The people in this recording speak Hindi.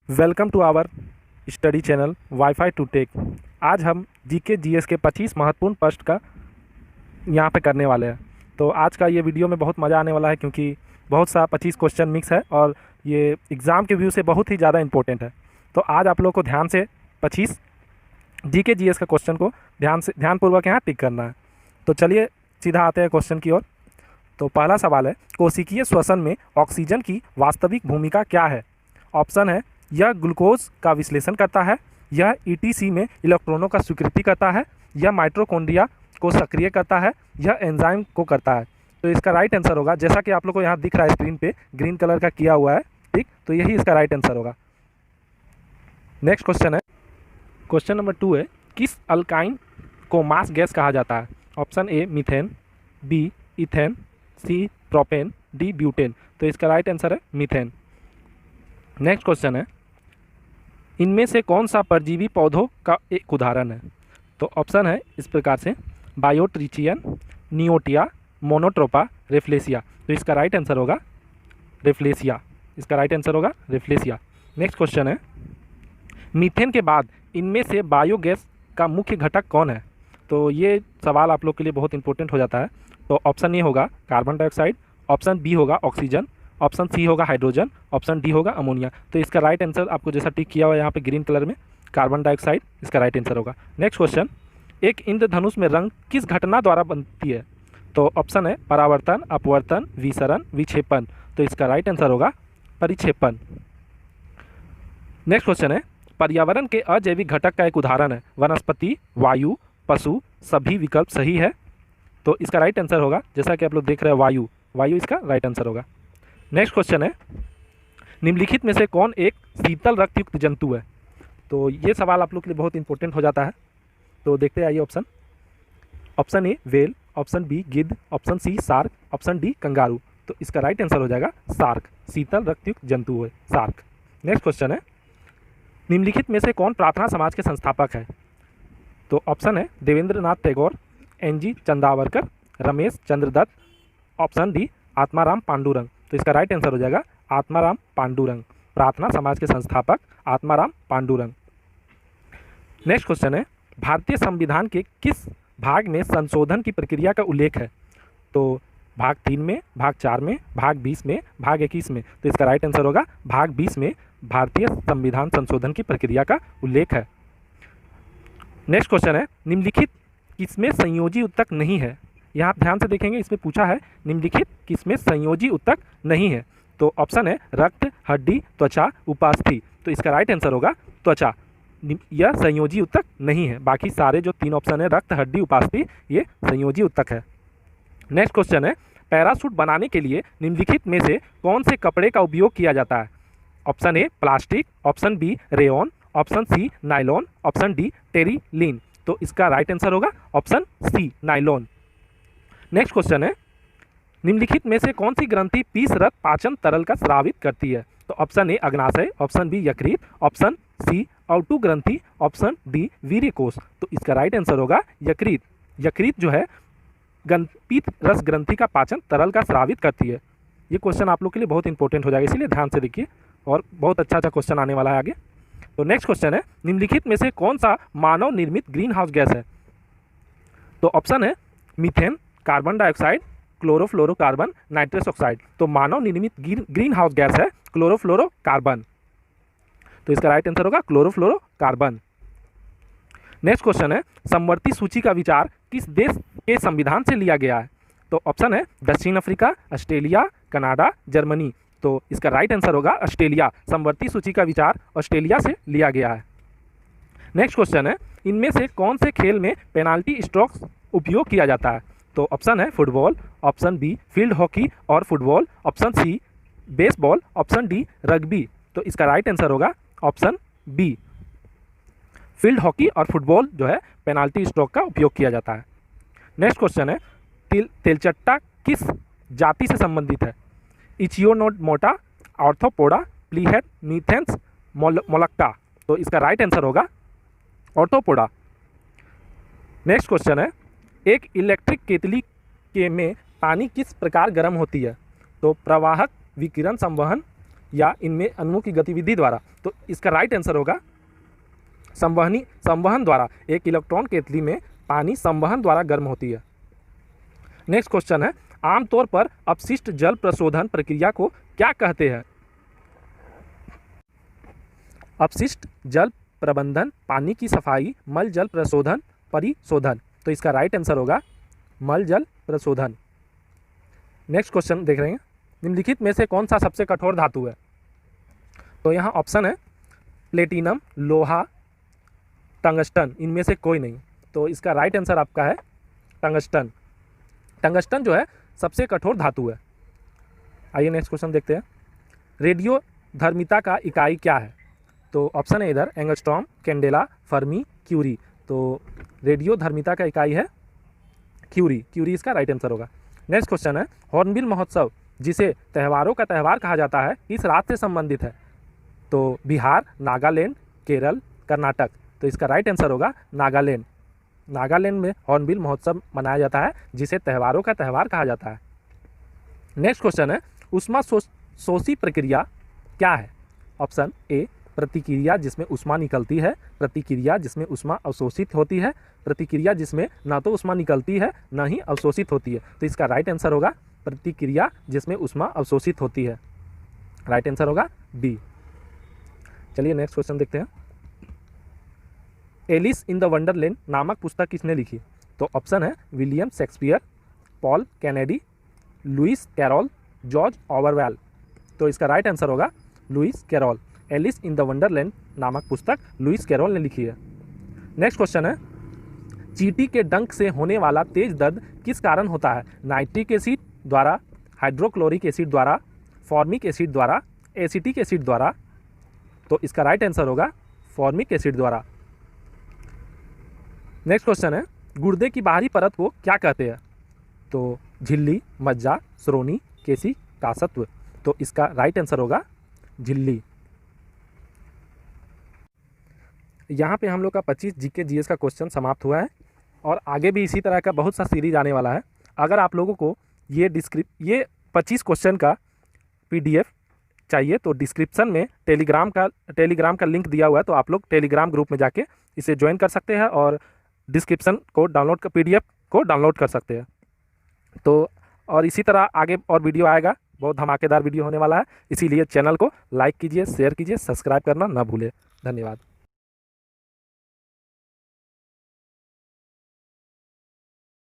Welcome to our study channel wifi to tech. आज हम जीके जीएस के 25 महत्वपूर्ण प्रश्न का यहाँ पे करने वाले हैं। तो आज का ये वीडियो में बहुत मज़ा आने वाला है क्योंकि बहुत सा 25 क्वेश्चन मिक्स है और ये एग्ज़ाम के व्यू से बहुत ही ज़्यादा इंपॉर्टेंट है। तो आज आप लोग को ध्यान से 25 जीके जीएस का क्वेश्चन को ध्यानपूर्वक यहाँ टिक करना है। तो चलिए सीधा आते हैं क्वेश्चन की ओर। तो पहला सवाल है, कोशिकीय श्वसन में ऑक्सीजन की वास्तविक भूमिका क्या है? ऑप्शन है, यह ग्लूकोज का विश्लेषण करता है, यह ईटीसी में इलेक्ट्रॉनों का स्वीकृति करता है, यह माइटोकॉन्ड्रिया को सक्रिय करता है, यह एंजाइम को करता है। तो इसका राइट आंसर होगा, जैसा कि आप लोग को यहाँ दिख रहा है स्क्रीन पे ग्रीन कलर का किया हुआ है, ठीक, तो यही इसका राइट आंसर होगा। नेक्स्ट क्वेश्चन है, क्वेश्चन नंबर 2 है, किस अल्काइन को मास गैस कहा जाता है? Option A methane, B ethane, C propane, D butane. तो इसका राइट आंसर है मीथेन। नेक्स्ट क्वेश्चन है, इनमें से कौन सा परजीवी पौधों का एक उदाहरण है? तो ऑप्शन है इस प्रकार से, बायोट्रिचियन, नियोटिया, मोनोट्रोपा, रेफ्लेसिया। तो इसका राइट आंसर होगा रेफ्लेसिया। इसका राइट आंसर होगा रेफ्लेसिया। नेक्स्ट क्वेश्चन है, मीथेन के बाद इनमें से बायोगैस का मुख्य घटक कौन है? तो ये सवाल आप लोग के लिए बहुत इंपॉर्टेंट हो जाता है। तो ऑप्शन ए होगा कार्बन डाइऑक्साइड, ऑप्शन बी होगा ऑक्सीजन, ऑप्शन सी होगा हाइड्रोजन, ऑप्शन डी होगा अमोनिया। तो इसका राइट आंसर आपको जैसा टिक किया हुआ है यहाँ पे ग्रीन कलर में, कार्बन डाइऑक्साइड इसका राइट आंसर होगा। नेक्स्ट क्वेश्चन, एक इंद्रधनुष में रंग किस घटना द्वारा बनती है? तो ऑप्शन है परावर्तन, अपवर्तन, विसरण, विक्षेपण। तो इसका राइट आंसर होगा परिक्षेपण। नेक्स्ट क्वेश्चन है, पर्यावरण के अजैविक घटक का एक उदाहरण है? वनस्पति, वायु, पशु, सभी विकल्प सही है। तो इसका राइट आंसर होगा, जैसा कि आप लोग देख रहे हैं, वायु। वायु इसका राइट आंसर होगा। नेक्स्ट क्वेश्चन है, निम्नलिखित में से कौन एक शीतल रक्तयुक्त जंतु है? तो ये सवाल आप लोग के लिए बहुत इंपॉर्टेंट हो जाता है। तो देखते आइए option. Option A whale, option B गिद्ध, option C shark, option D kangaroo. तो इसका राइट आंसर हो जाएगा शार्क। शीतल रक्तयुक्त जंतु है शार्क। नेक्स्ट क्वेश्चन है, निम्नलिखित में से कौन प्रार्थना समाज के संस्थापक है? तो ऑप्शन है Devendra Nath Tagore, NG Chandavarkar, Ramesh Chandra Dutt, option D Atmaram Pandurang. तो इसका राइट आंसर हो जाएगा आत्माराम पांडुरंग। प्रार्थना समाज के संस्थापक आत्माराम पांडुरंग। नेक्स्ट क्वेश्चन है, भारतीय संविधान के किस भाग में संशोधन की प्रक्रिया का उल्लेख है? तो भाग 3 में, भाग 4 में, भाग 20 में, भाग 21 में। तो इसका राइट आंसर होगा भाग 20 में भारतीय संविधान संशोधन की प्रक्रिया का उल्लेख है। नेक्स्ट क्वेश्चन है, निम्नलिखित किसमें संयोजी उत्तक नहीं है? यहाँ ध्यान से देखेंगे, इसमें पूछा है निम्नलिखित किसमें संयोजी उत्तक नहीं है। तो ऑप्शन है रक्त, हड्डी, त्वचा, उपास्थि। तो इसका राइट आंसर होगा त्वचा। यह संयोजी उत्तक नहीं है। बाकी सारे जो 3 ऑप्शन है, रक्त, हड्डी, उपास्थि, ये संयोजी उत्तक है। नेक्स्ट क्वेश्चन है, पैराशूट बनाने के लिए निम्नलिखित में से कौन से कपड़े का उपयोग किया जाता है? Option A plastic, option B rayon, option C nylon, option D terylene. तो इसका राइट आंसर होगा option C nylon. Next question है, निम्नलिखित में से कौन सी ग्रंथि पीसरत पाचन तरल का स्रावित करती है? तो ऑप्शन ए अग्नाशय, ऑप्शन बी यकृत, ऑप्शन सी औटू ग्रंथि, ऑप्शन डी वीर्यकोश। तो इसका राइट आंसर होगा यकृत। यकृत जो है पीत रस ग्रंथि का पाचन तरल का स्रावित करती है। ये क्वेश्चन आप लोग के लिए बहुत इंपॉर्टेंट हो जाएगा, इसीलिए ध्यान से देखिए और बहुत अच्छा क्वेश्चन आने वाला है आगे। तो नेक्स्ट क्वेश्चन है, निम्नलिखित में से कौन सा मानव निर्मित ग्रीन हाउस गैस है? तो ऑप्शन है methane, carbon dioxide, chlorofluorocarbon, nitrous oxide. तो मानव निर्मित ग्रीन हाउस गैस है क्लोरोफ्लोरोकार्बन। तो इसका राइट आंसर होगा क्लोरोफ्लोरोकार्बन। नेक्स्ट क्वेश्चन है, समवर्ती सूची का विचार किस देश के संविधान से लिया गया है? तो ऑप्शन है दक्षिण अफ्रीका, ऑस्ट्रेलिया, कनाडा, जर्मनी। तो इसका राइट आंसर होगा ऑस्ट्रेलिया। समवर्ती सूची का विचार ऑस्ट्रेलिया से लिया गया है। नेक्स्ट क्वेश्चन है, इनमें से कौन से खेल में पेनाल्टी स्ट्रोक्स उपयोग किया जाता है? तो ऑप्शन है football, option B field hockey और football, option C baseball, option D rugby. तो इसका राइट आंसर होगा ऑप्शन बी, फील्ड हॉकी और फुटबॉल जो है पेनाल्टी स्ट्रोक का उपयोग किया जाता है। नेक्स्ट क्वेश्चन है, तेलचट्टा किस जाति से संबंधित है? इचियोनोडर्मा, ऑर्थोपोडा, प्लीहेट, मीथेंस, मोलक्का। तो इसका राइट आंसर होगा ऑर्थोपोडा। नेक्स्ट क्वेश्चन है, एक इलेक्ट्रिक केतली के में पानी किस प्रकार गर्म होती है? तो प्रवाहक, विकिरण संवहन, या इनमें अणुओं की गतिविधि द्वारा। तो इसका राइट आंसर होगा संवहन द्वारा। एक इलेक्ट्रॉन केतली में पानी संवहन द्वारा गर्म होती है। नेक्स्ट क्वेश्चन है, आमतौर पर अपशिष्ट जल प्रशोधन प्रक्रिया को क्या कहते हैं? अपशिष्ट जल प्रबंधन, पानी की सफाई, मल जल प्रशोधन, परिशोधन। तो इसका राइट आंसर होगा मल जल प्रशोधन। नेक्स्ट क्वेश्चन देख रहे हैं, निम्नलिखित में से कौन सा सबसे कठोर धातु है? तो यहाँ ऑप्शन है प्लेटिनम, लोहा, टंगस्टन, इनमें से कोई नहीं। तो इसका राइट आंसर आपका है टंगस्टन। टंगस्टन जो है सबसे कठोर धातु है। आइए नेक्स्ट क्वेश्चन देखते हैं, रेडियो धर्मिता का इकाई क्या है? तो ऑप्शन है इधर एंगस्ट्रॉम, कैंडेला, फर्मी, क्यूरी। तो रेडियो धर्मिता का इकाई है क्यूरी। क्यूरी इसका राइट आंसर होगा। नेक्स्ट क्वेश्चन है, हॉर्नबिल महोत्सव जिसे त्योहारों का त्यौहार कहा जाता है किस राज्य से संबंधित है? तो बिहार, नागालैंड, केरल, कर्नाटक। तो इसका राइट आंसर होगा नागालैंड। नागालैंड में हॉर्नबिल महोत्सव मनाया जाता है जिसे त्योहारों का त्यौहार कहा जाता है। नेक्स्ट क्वेश्चन है, ऊष्मा शोषी प्रक्रिया क्या है? ऑप्शन ए प्रतिक्रिया जिसमें ऊष्मा निकलती है, प्रतिक्रिया जिसमें ऊष्मा अवशोषित होती है, प्रतिक्रिया जिसमें ना तो ऊष्मा निकलती है ना ही अवशोषित होती है। तो इसका राइट आंसर होगा प्रतिक्रिया जिसमें ऊष्मा अवशोषित होती है। राइट आंसर होगा डी। चलिए नेक्स्ट क्वेश्चन देखते हैं, एलिस इन द वंडरलैंड नामक पुस्तक किसने लिखी? तो ऑप्शन है William Shakespeare, Paul Kennedy, Lewis Carroll, George Orwell. तो इसका राइट आंसर होगा Lewis Carroll. Alice in the Wonderland नामक पुस्तक लुइस कैरोल ने लिखी है। नेक्स्ट क्वेश्चन है, चींटी के डंक से होने वाला तेज दर्द किस कारण होता है? नाइट्रिक एसिड द्वारा, हाइड्रोक्लोरिक एसिड द्वारा, फॉर्मिक एसिड द्वारा, एसिटिक एसिड द्वारा। तो इसका राइट आंसर होगा फॉर्मिक एसिड द्वारा। नेक्स्ट क्वेश्चन है, गुर्दे की बाहरी परत को क्या कहते हैं? तो झिल्ली, मज्जा, श्रोणि, केसी, कासत्व। तो इसका राइट आंसर होगा झिल्ली। यहाँ पे हम लोग का 25 जीके जीएस का क्वेश्चन समाप्त हुआ है और आगे भी इसी तरह का बहुत सा सीरीज आने वाला है। अगर आप लोगों को ये 25 क्वेश्चन का पीडीएफ चाहिए तो डिस्क्रिप्शन में टेलीग्राम का लिंक दिया हुआ है, तो आप लोग टेलीग्राम ग्रुप में जाके इसे ज्वाइन कर सकते हैं और डिस्क्रिप्शन को पीडीएफ को डाउनलोड कर सकते हैं। तो और इसी तरह आगे और वीडियो आएगा, बहुत धमाकेदार वीडियो होने वाला है, इसीलिए चैनल को लाइक कीजिए, शेयर कीजिए, सब्सक्राइब करना ना भूलें। धन्यवाद।